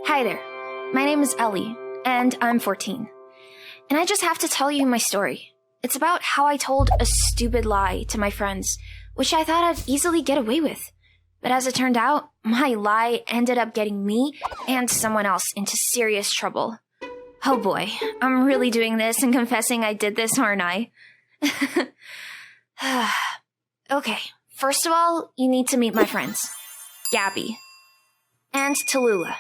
Hi there, my name is Ellie, and I'm 14. And I just have to tell you my story. It's about how I told a stupid lie to my friends, which I thought I'd easily get away with. But as it turned out, my lie ended up getting me and someone else into serious trouble. Oh boy, I'm really doing this and confessing I did this, aren't I? Okay, first of all, you need to meet my friends. Gabby. And Tallulah.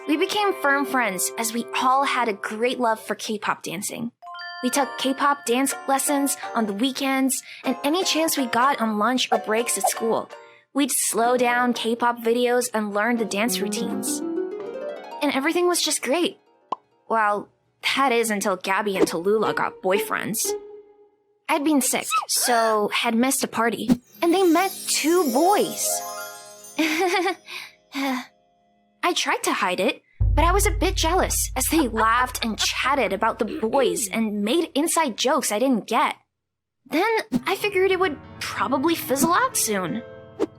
We became firm friends as we all had a great love for K-pop dancing. We took K-pop dance lessons on the weekends and any chance we got on lunch or breaks at school. We'd slow down K-pop videos and learn the dance routines. And everything was just great. Well, that is until Gabby and Tallulah got boyfriends. I'd been sick, so had missed a party, and they met two boys. I tried to hide it, but I was a bit jealous as they laughed and chatted about the boys and made inside jokes I didn't get. Then I figured it would probably fizzle out soon.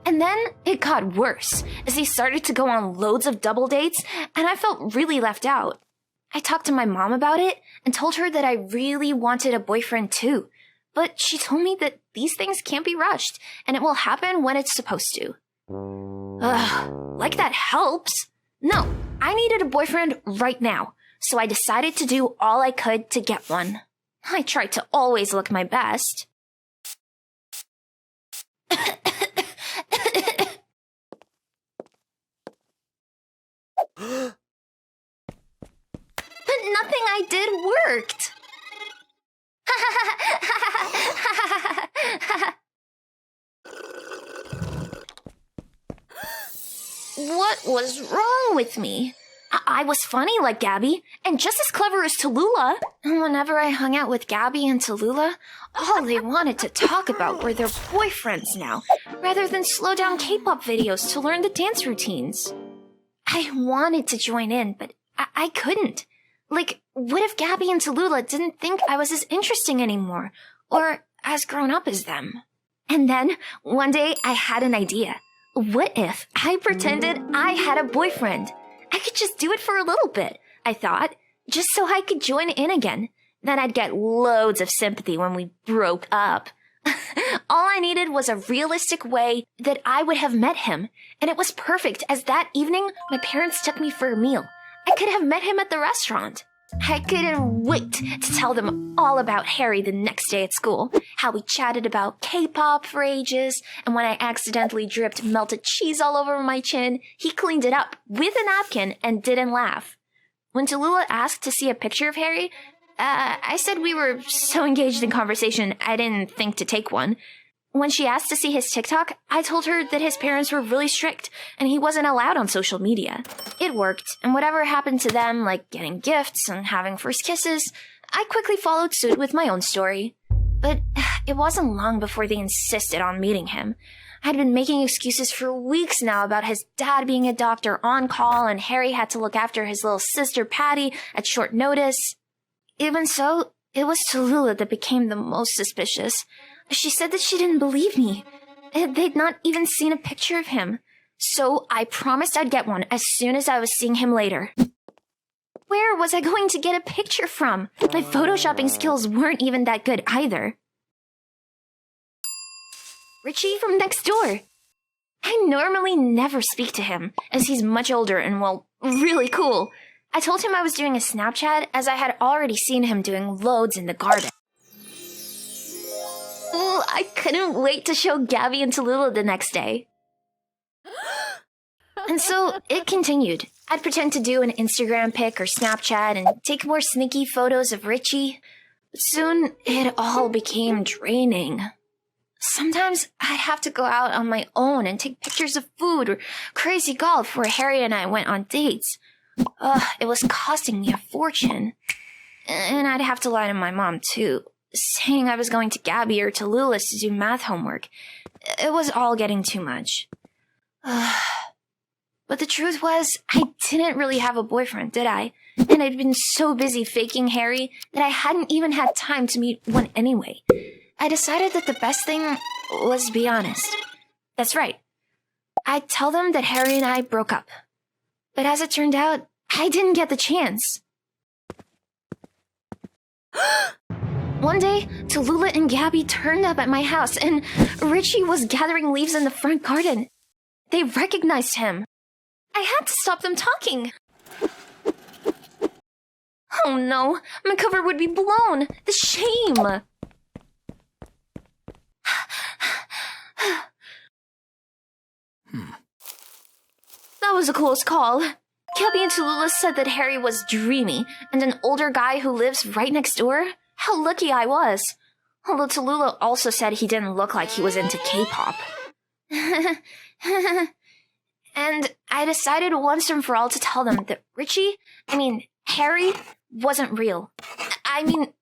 And then it got worse as they started to go on loads of double dates and I felt really left out. I talked to my mom about it and told her that I really wanted a boyfriend too, but she told me that these things can't be rushed and it will happen when it's supposed to. Like that helps. No, I needed a boyfriend right now, so I decided to do all I could to get one. I tried to always look my best. But nothing I did worked. What was wrong with me? I was funny like Gabby, and just as clever as Tallulah. And whenever I hung out with Gabby and Tallulah, all they wanted to talk about were their boyfriends now, rather than slow down K-pop videos to learn the dance routines. I wanted to join in, but I couldn't. Like, what if Gabby and Tallulah didn't think I was as interesting anymore, or as grown up as them? And then, one day, I had an idea. What if I pretended I had a boyfriend? I could just do it for a little bit, I thought, just so I could join in again. Then I'd get loads of sympathy when we broke up. All I needed was a realistic way that I would have met him, and it was perfect as that evening my parents took me for a meal. I could have met him at the restaurant. I couldn't wait to tell them all about Harry the next day at school, how we chatted about K-pop for ages, and when I accidentally dripped melted cheese all over my chin, he cleaned it up with a napkin and didn't laugh. When Tallulah asked to see a picture of Harry, I said we were so engaged in conversation I didn't think to take one. When she asked to see his TikTok, I told her that his parents were really strict and he wasn't allowed on social media. It worked, and whatever happened to them, like getting gifts and having first kisses, I quickly followed suit with my own story. But it wasn't long before they insisted on meeting him. I'd been making excuses for weeks now about his dad being a doctor on call and Harry had to look after his little sister Patty at short notice. Even so, it was Tallulah that became the most suspicious. She said that she didn't believe me. They'd not even seen a picture of him. So I promised I'd get one as soon as I was seeing him later. Where was I going to get a picture from? My photoshopping skills weren't even that good either. Richie from next door. I normally never speak to him, as he's much older and, well, really cool. I told him I was doing a Snapchat as I had already seen him doing loads in the garden. Ooh, I couldn't wait to show Gabby and Tallulah the next day. And so it continued. I'd pretend to do an Instagram pic or Snapchat and take more sneaky photos of Richie. But soon it all became draining. Sometimes I'd have to go out on my own and take pictures of food or crazy golf where Harry and I went on dates. It was costing me a fortune. And I'd have to lie to my mom too, saying I was going to Gabby or Tallulah to do math homework. It was all getting too much. But the truth was, I didn't really have a boyfriend, did I? And I'd been so busy faking Harry that I hadn't even had time to meet one anyway. I decided that the best thing was to be honest. That's right. I'd tell them that Harry and I broke up. But as it turned out, I didn't get the chance. One day, Tallulah and Gabby turned up at my house, and Richie was gathering leaves in the front garden. They recognized him. I had to stop them talking. Oh no, my cover would be blown. The shame. That was a close call. Gabby and Tallulah said that Harry was dreamy and an older guy who lives right next door. How lucky I was. Although Tallulah also said he didn't look like he was into K-pop. And I decided once and for all to tell them that Harry wasn't real.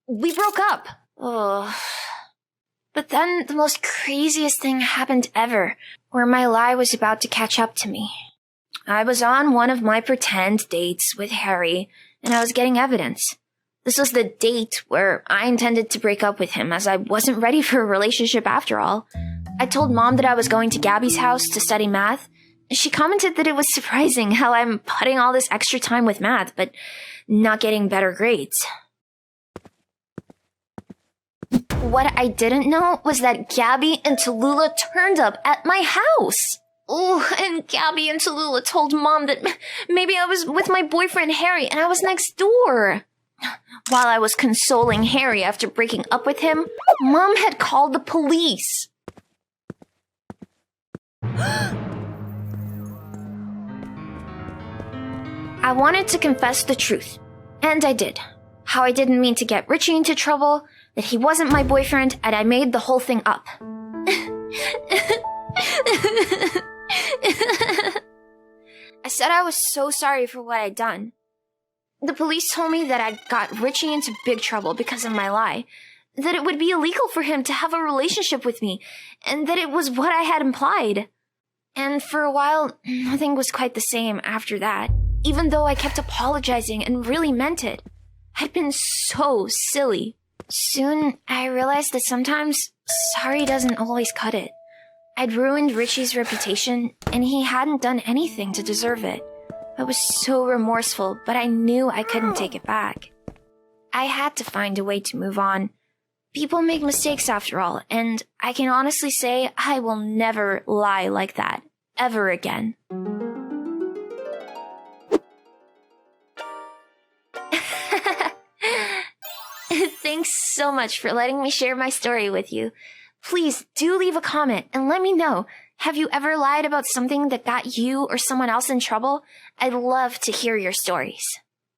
We broke up. Oh. But then the most craziest thing happened ever, where my lie was about to catch up to me. I was on one of my pretend dates with Harry, and I was getting evidence. This was the date where I intended to break up with him, as I wasn't ready for a relationship after all. I told Mom that I was going to Gabby's house to study math. She commented that it was surprising how I'm putting all this extra time with math, but not getting better grades. What I didn't know was that Gabby and Tallulah turned up at my house. Oh, and Gabby and Tallulah told Mom that maybe I was with my boyfriend Harry and I was next door. While I was consoling Harry after breaking up with him, Mom had called the police. I wanted to confess the truth, and I did. How I didn't mean to get Richie into trouble, that he wasn't my boyfriend, and I made the whole thing up. I said I was so sorry for what I'd done. The police told me that I got Richie into big trouble because of my lie, that it would be illegal for him to have a relationship with me, and that it was what I had implied. And for a while, nothing was quite the same after that, even though I kept apologizing and really meant it. I'd been so silly. Soon, I realized that sometimes sorry doesn't always cut it. I'd ruined Richie's reputation, and he hadn't done anything to deserve it. I was so remorseful, but I knew I couldn't take it back. I had to find a way to move on. People make mistakes after all, and I can honestly say I will never lie like that, ever again. Thanks so much for letting me share my story with you. Please do leave a comment and let me know. Have you ever lied about something that got you or someone else in trouble? I'd love to hear your stories.